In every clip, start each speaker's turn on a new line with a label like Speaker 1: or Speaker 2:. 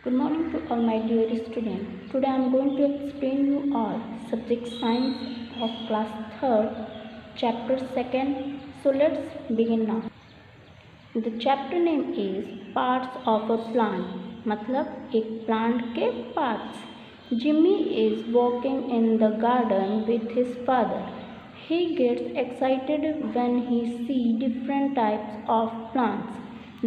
Speaker 1: Good morning to all my dear students. Today I am going to explain you all subject science of class 3rd, chapter 2nd. So let's begin now. The chapter name is Parts of a Plant. मतलब एक plant के parts. Jimmy is walking in the garden with his father. He gets excited when he sees different types of plants.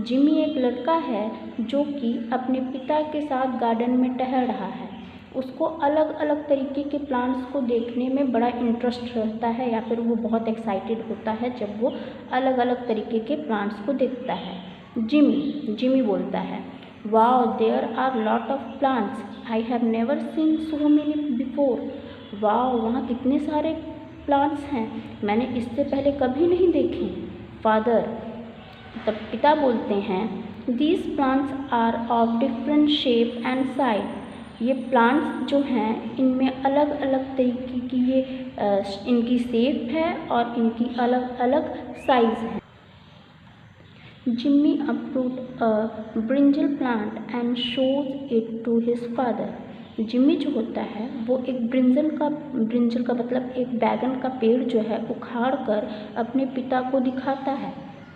Speaker 1: Jimmy एक लड़का है जो कि अपने पिता के साथ गार्डन में टहल रहा है। उसको अलग अलग तरीके के प्लांट्स को देखने में बड़ा इंटरेस्ट रहता है या फिर वो बहुत एक्साइटेड होता है जब वो अलग अलग तरीके के प्लांट्स को देखता है। जिमी बोलता है, wow there are lot of plants, I have never seen so many before. Wow वहाँ कितने सारे प्लांट्स हैं, मैंने इससे पहले कभी नहीं देखे। फादर तब पिता बोलते हैं, these plants are of different shape and size. ये प्लांट्स जो हैं इनमें अलग अलग तरीके की इनकी शेप है और इनकी अलग अलग साइज है। Jimmy approved a brinjal plant and shows it to his father. Jimmy जो होता है वो एक ब्रिंजल का मतलब एक बैगन का पेड़ जो है उखाड़ कर अपने पिता को दिखाता है।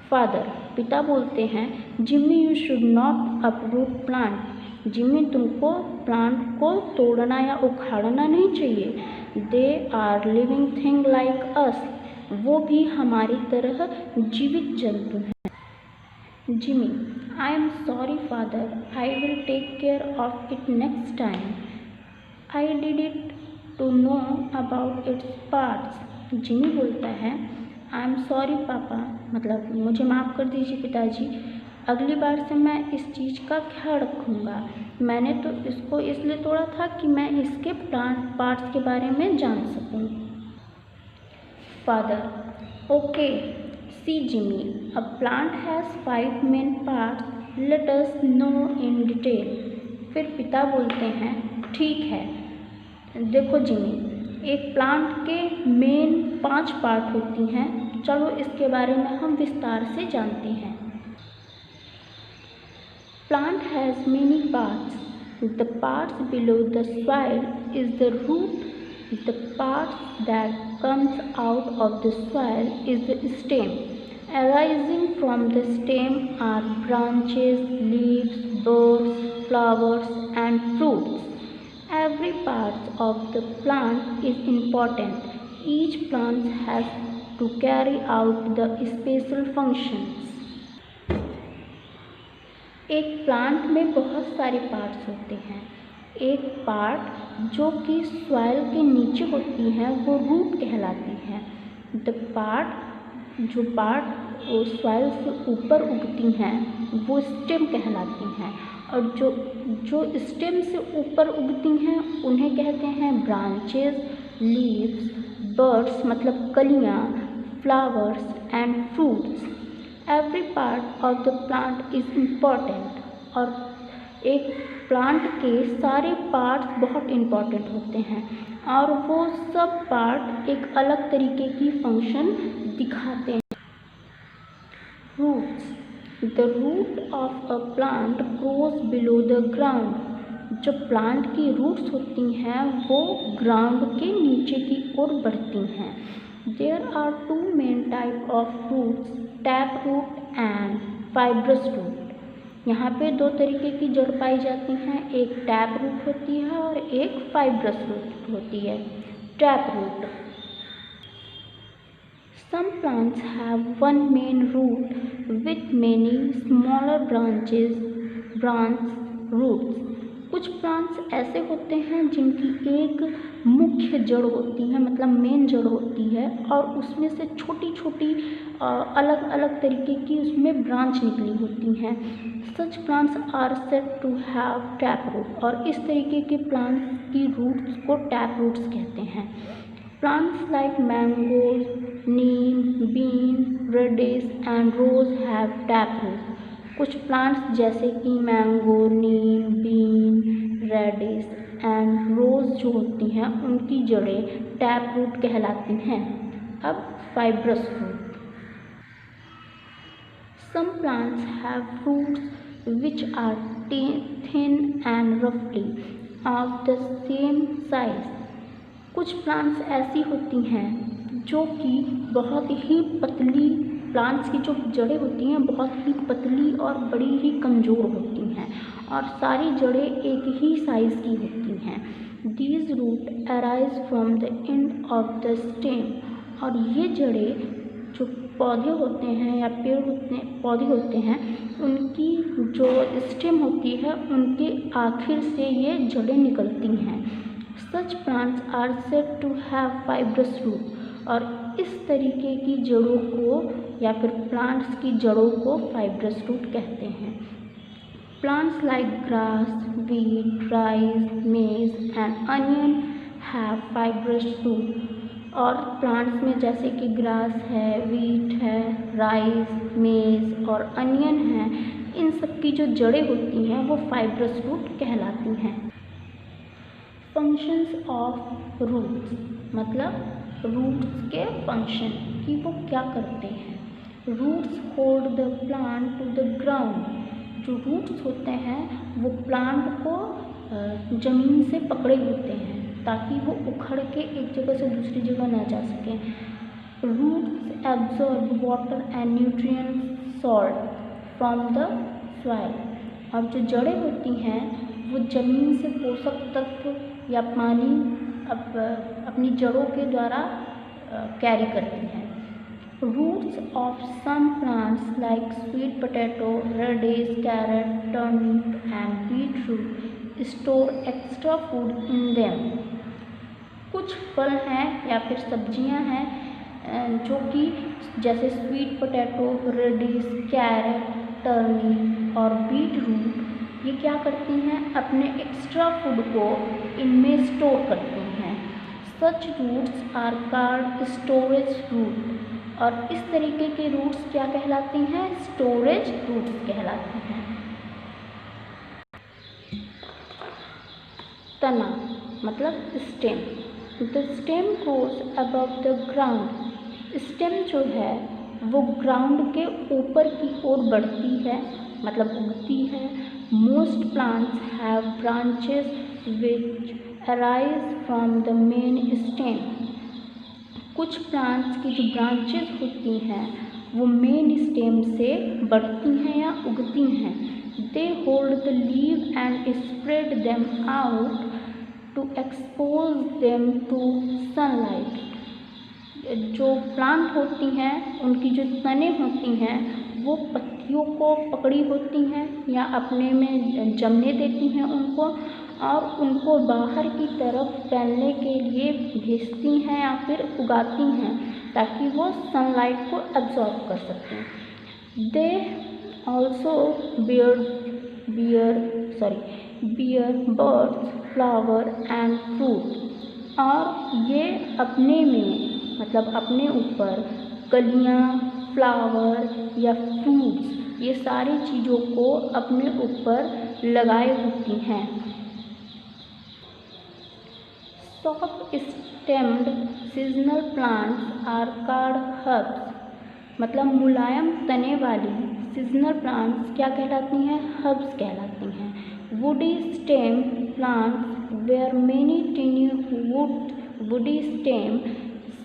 Speaker 1: फादर पिता बोलते हैं, Jimmy you should not uproot plant. Jimmy तुमको प्लांट को तोड़ना या उखाड़ना नहीं चाहिए। They are living thing like us, वो भी हमारी तरह जीवित जंतु हैं। Jimmy, I am sorry father, I will take care of it next time. I did it to know about its parts. Jimmy बोलता है, आई एम सॉरी पापा, मतलब मुझे माफ़ कर दीजिए पिताजी, अगली बार से मैं इस चीज़ का ख्याल रखूँगा। मैंने तो इसको इसलिए तोड़ा था कि मैं इसके प्लांट पार्ट्स के बारे में जान सकूँ। Father, okay see Jimmy, a plant has 5 main parts, let us know in detail. फिर पिता बोलते हैं, ठीक है देखो जिमी, एक प्लांट के मेन 5 पार्ट होती हैं, चलो इसके बारे में हम विस्तार से जानते हैं। Plant has many parts, the parts below the soil is the root, the parts that comes out of the soil is the stem, arising from the stem are branches, leaves, buds, flowers and fruits. Every part of the plant is important. Each plant has to carry out the special functions. एक plant में बहुत सारे parts होते हैं। एक part जो कि soil के नीचे होती हैं वो रूट कहलाती हैं। जो पार्ट सॉइल से ऊपर उगती हैं वो स्टेम कहलाती हैं और जो स्टेम से ऊपर उगती हैं उन्हें कहते हैं ब्रांचेस, लीव्स, बर्ड्स मतलब कलियाँ, flowers and fruits. Every part of the plant is important. और एक प्लांट के सारे पार्ट्स बहुत इम्पॉर्टेंट होते हैं और वो सब पार्ट एक अलग तरीके की फंक्शन दिखाते हैं। Roots, the root of a plant grows below the ground. जो प्लांट की रूट्स होती हैं वो ग्राउंड के नीचे की ओर बढ़ती हैं। There are 2 main type of roots, tap root and fibrous root. यहाँ पे 2 तरीके की जड़ पाई जाती हैं, एक टैप रूट होती है और एक फाइब्रस रूट होती है। Tap root, some plants have one main root with many smaller branch roots. कुछ प्लांट्स ऐसे होते हैं जिनकी एक मुख्य जड़ होती है, मतलब मेन जड़ होती है और उसमें से छोटी छोटी अलग अलग तरीके की उसमें ब्रांच निकली होती हैं। Such plants are said to have tap root. और इस तरीके के प्लांट्स की रूट्स को टैप रूट्स कहते हैं। Plants like mangoes, neem, bean, radish and rose have taproot. कुछ प्लांट्स जैसे कि mango, neem, bean, radish and rose जो होती हैं उनकी जड़ें टैप रूट कहलाती हैं। अब fibrous root, some plants have roots which are thin and roughly of the same size. कुछ प्लांट्स ऐसी होती हैं जो कि बहुत ही पतली, प्लांट्स की जो जड़ें होती हैं बहुत ही पतली और बड़ी ही कमज़ोर होती हैं और सारी जड़ें एक ही साइज़ की होती हैं. These roots arise from the end of the stem. और ये जड़ें जो पौधे होते हैं या पेड़ होते हैं, पौधे होते हैं, उनकी जो स्टेम होती है उनके आखिर से ये जड़ें निकलती हैं. Such plants are said to have fibrous root. और इस तरीके की जड़ों को या फिर प्लांट्स की जड़ों को फाइब्रस रूट कहते हैं. Plants like grass, wheat, rice, maize and onion have fibrous root. और प्लांट्स में जैसे कि ग्रास है, वीट है, राइस, मेज और अनियन है, इन सब की जो जड़ें होती हैं वो फाइब्रस रूट कहलाती हैं. फंक्शंस ऑफ रूट्स, मतलब रूट्स के फंक्शन कि वो क्या करते हैं. Roots hold the plant to the ground. जो रूट्स होते हैं वो प्लांट को ज़मीन से पकड़े होते हैं ताकि वो उखड़ के एक जगह से दूसरी जगह ना जा सकें. Roots absorb water and nutrients salt from the soil. और जो जड़ें होती हैं वो ज़मीन से पोषक तत्व या पानी अपनी जड़ों के द्वारा कैरी करती हैं. Roots of some plants like sweet potato, radish, carrot, turnip and beetroot store extra food in them. कुछ फल हैं या फिर सब्जियां हैं जो कि जैसे sweet potato, radish, carrot, turnip और बीटरूट, ये क्या करती हैं, अपने एक्स्ट्रा फूड को इनमें स्टोर करती हैं. Such roots are called storage root. और इस तरीके के रूट्स क्या कहलाती हैं, स्टोरेज रूट्स कहलाती हैं. तना मतलब stem. The stem goes above the ground. Stem जो है वो ग्राउंड के ऊपर की ओर बढ़ती है, मतलब उगती है. Most plants have branches which arise from the main stem. कुछ प्लांट्स की जो ब्रांचेस होती हैं वो मेन स्टेम से बढ़ती हैं या उगती हैं. They hold the leaf and spread them out to expose them to sunlight. जो प्लांट होती हैं उनकी जो तने होती हैं वो पत्तियों को पकड़ी होती हैं या अपने में जमने देती हैं उनको, और उनको बाहर की तरफ फैलने के लिए भेजती हैं या फिर उगाती हैं ताकि वो सनलाइट को एब्जॉर्ब कर सकें. They also bear birds, flower and fruit. और ये अपने में मतलब अपने ऊपर कलियाँ, फ्लावर या फ्रूट्स, ये सारी चीज़ों को अपने ऊपर लगाए होती हैं. Soft stemmed seasonal plants are called herbs. मतलब मुलायम तने वाली सीजनल प्लांट्स क्या कहलाती हैं, हर्ब्स कहलाती हैं. Woody stem plants where many tiny woody stem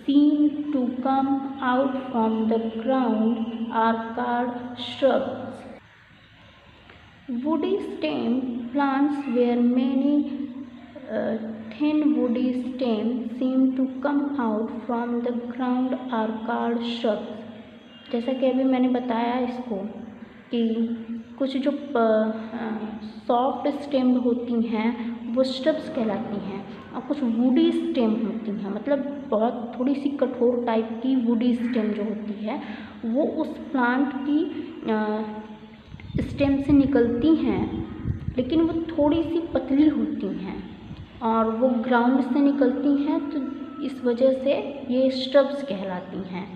Speaker 1: seem to come out from the ground are called shrubs. Woody stem plants where many thin woody stems seem to come out from the ground are called shrubs. जैसा कि अभी मैंने बताया इसको कि कुछ जो soft stem होती हैं वो shrubs कहलाती हैं और कुछ वुडी स्टेम होती हैं, मतलब बहुत थोड़ी सी कठोर टाइप की वुडी स्टेम जो होती है वो उस प्लांट की स्टेम से निकलती हैं, लेकिन वो थोड़ी सी पतली होती हैं और वो ग्राउंड से निकलती हैं, तो इस वजह से ये shrubs कहलाती हैं.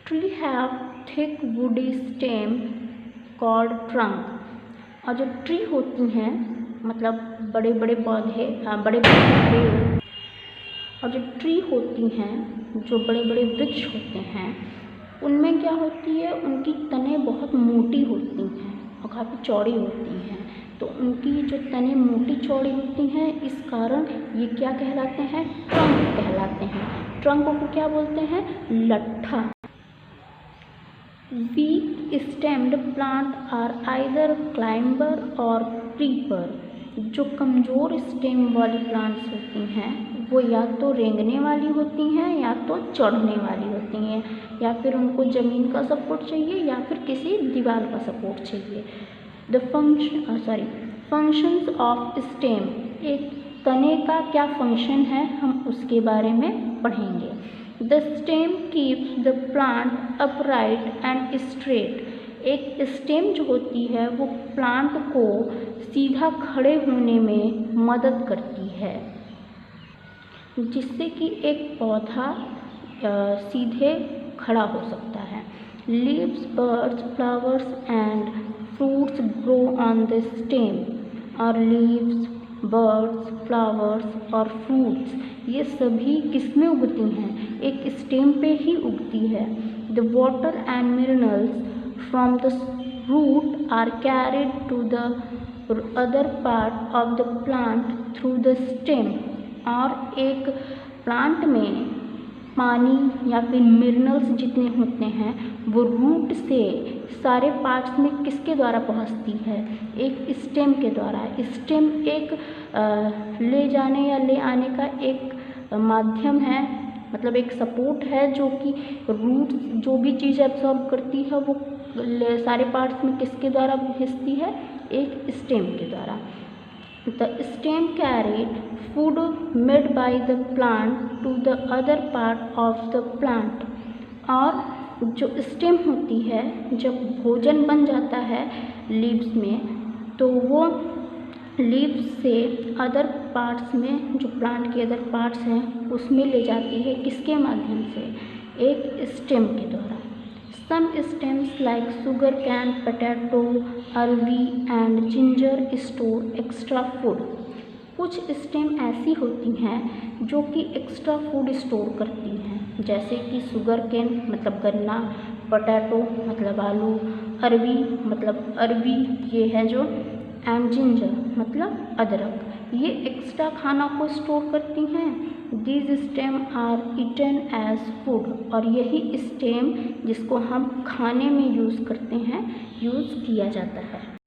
Speaker 1: Tree have thick woody stem called trunk. और जो ट्री होती हैं मतलब बड़े बड़े पौधे, बड़े बड़े पेड़, और जो ट्री होती हैं जो बड़े बड़े वृक्ष होते हैं उनमें क्या होती है, उनकी तने बहुत मोटी होती हैं और काफ़ी चौड़ी होती हैं, तो उनकी जो तने मोटी चौड़ी होती हैं, इस कारण ये क्या कहलाते हैं, ट्रंक कहलाते हैं। ट्रंक को क्या बोलते हैं, लट्ठा। Weak stemmed plant are either climber और क्रीपर। जो कमज़ोर स्टेम वाली प्लांट्स होती हैं वो या तो रेंगने वाली होती हैं या तो चढ़ने वाली होती हैं, या फिर उनको ज़मीन का सपोर्ट चाहिए या फिर किसी दीवार का सपोर्ट चाहिए। फंक्शंस ऑफ स्टेम, एक तने का क्या फंक्शन है हम उसके बारे में पढ़ेंगे। The stem keeps the plant upright and straight, एक स्टेम जो होती है वो प्लांट को सीधा खड़े होने में मदद करती है, जिससे कि एक पौधा सीधे खड़ा हो सकता है। Leaves, birds, flowers and fruits grow on the stem, और लीव्स, बर्ड्स, फ्लावर्स और फ्रूट्स ये सभी किसमें उगती हैं, एक स्टेम पे ही उगती है। The water and minerals from the root are carried to the other part of the plant through the stem, और एक प्लांट में पानी या फिर मिनरल्स जितने होते हैं वो रूट से सारे पार्ट्स में किसके द्वारा पहुंचती है, एक स्टेम के द्वारा। स्टेम एक ले जाने या ले आने का एक माध्यम है, मतलब एक सपोर्ट है, जो कि रूट जो भी चीज़ एब्जॉर्ब करती है वो सारे पार्ट्स में किसके द्वारा भेजती है, एक स्टेम के द्वारा। The stem carried food made by the plant to the other part of the plant, और जो स्टेम होती है जब भोजन बन जाता है लीव्स में, तो वो लीव्स से अदर पार्ट्स में, जो प्लांट के अदर पार्ट्स हैं उसमें ले जाती है, किसके माध्यम से, एक स्टेम के द्वारा। Some stems like sugar cane, potato, अरवी and ginger store extra food. कुछ स्टेम ऐसी होती हैं जो कि एक्स्ट्रा फूड स्टोर करती हैं, जैसे कि शुगर केन मतलब गन्ना, पोटैटो मतलब आलू, अरवी मतलब अरवी ये है जो, एंड जिंजर मतलब अदरक, ये एक्स्ट्रा खाना को स्टोर करती हैं। These stem are eaten as food, और यही स्टेम जिसको हम खाने में यूज़ करते हैं, यूज़ किया जाता है।